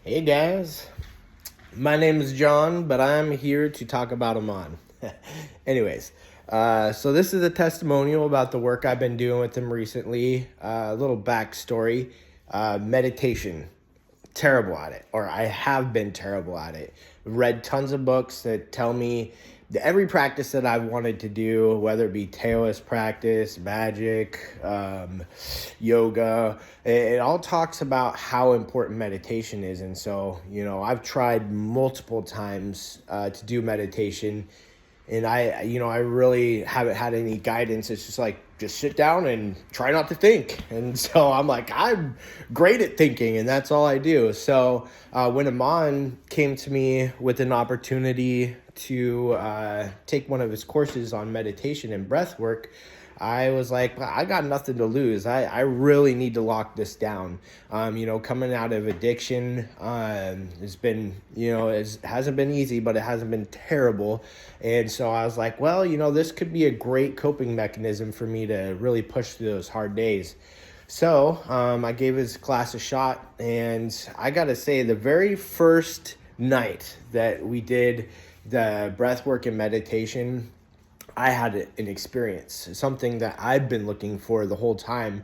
Hey guys, my name is John, but I'm here to talk about Amon. Anyways, so this is a testimonial about the work I've been doing with him recently. A little backstory: meditation. Terrible at it, or I have been terrible at it. Read tons of books that tell me that every practice that I've wanted to do, whether it be Taoist practice, magic, yoga, it all talks about how important meditation is. And so, I've tried multiple times to do meditation, and I really haven't had any guidance. It's just like, just sit down and try not to think. And so I'm like, I'm great at thinking, and that's all I do. So when Amon came to me with an opportunity to take one of his courses on meditation and breath work, I was like, I got nothing to lose. I really need to lock this down. Coming out of addiction, it's been, it hasn't been easy, but it hasn't been terrible. And so I was like, well, this could be a great coping mechanism for me to really push through those hard days. So I gave his class a shot, and I got to say, the very first night that we did the breath work and meditation, I had an experience, something that I've been looking for the whole time.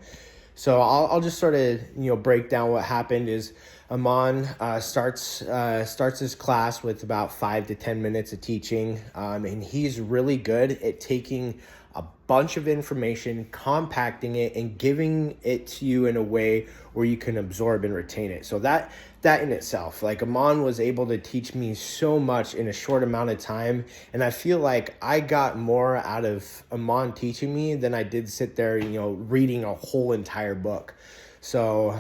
So I'll just sort of break down what happened. Is Amon starts his class with about 5 to 10 minutes of teaching, and he's really good at taking a bunch of information, compacting it, and giving it to you in a way where you can absorb and retain it. So that in itself, like, Amon was able to teach me so much in a short amount of time, and I feel like I got more out of Amon teaching me than I did sit there, reading a whole entire book. So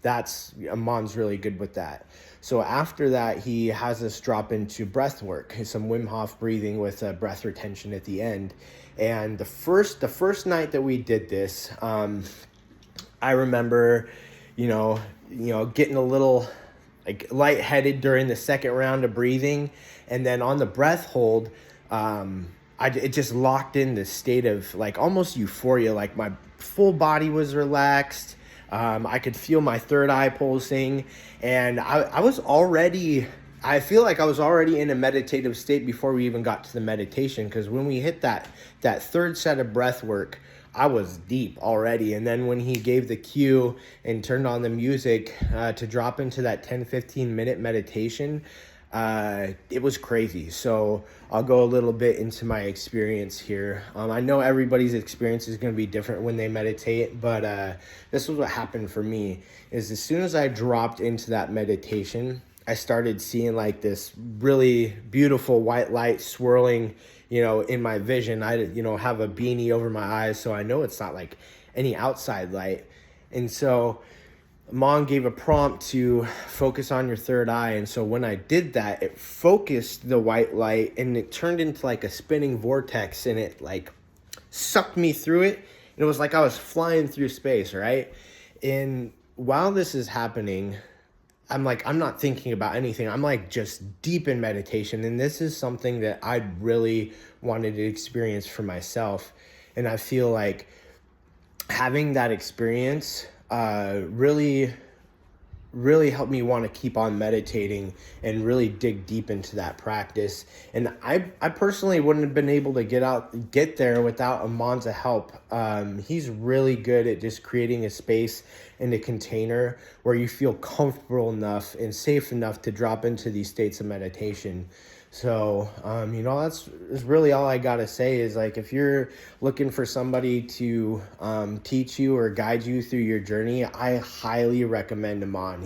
that's Amon's really good with that. So after that, he has us drop into breath work, some Wim Hof breathing with breath retention at the end. And the first night that we did this, I remember, getting a little like lightheaded during the second round of breathing, and then on the breath hold, it just locked in this state of like almost euphoria. Like, my full body was relaxed. I could feel my third eye pulsing, and I feel like I was already in a meditative state before we even got to the meditation, because when we hit that third set of breath work, I was deep already. And then when he gave the cue and turned on the music to drop into that 10-15 minute meditation, it was crazy. So I'll go a little bit into my experience here. I know everybody's experience is going to be different when they meditate, but this was what happened for me. Is as soon as I dropped into that meditation, I started seeing like this really beautiful white light swirling, in my vision. I, have a beanie over my eyes, so I know it's not like any outside light. And so Mon gave a prompt to focus on your third eye. And so when I did that, it focused the white light, and it turned into like a spinning vortex, and it like sucked me through it. And it was like I was flying through space, right? And while this is happening, I'm not thinking about anything. I'm like just deep in meditation. And this is something that I really wanted to experience for myself. And I feel like having that experience really helped me want to keep on meditating and really dig deep into that practice. And I personally wouldn't have been able to get there without Amon's help. He's really good at just creating a space and a container where you feel comfortable enough and safe enough to drop into these states of meditation. So, that's really all I got to say. Is like, if you're looking for somebody to teach you or guide you through your journey, I highly recommend Amon.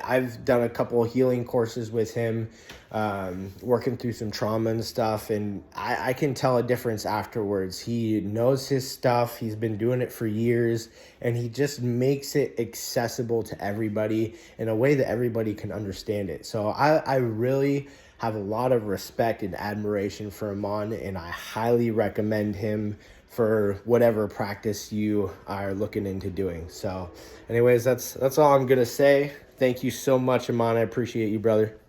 I've done a couple of healing courses with him, working through some trauma and stuff, and I can tell a difference afterwards. He knows his stuff. He's been doing it for years, and he just makes it accessible to everybody in a way that everybody can understand it. So I really have a lot of respect and admiration for Amon, and I highly recommend him for whatever practice you are looking into doing. So anyways, that's all I'm going to say. Thank you so much, Amon. I appreciate you, brother.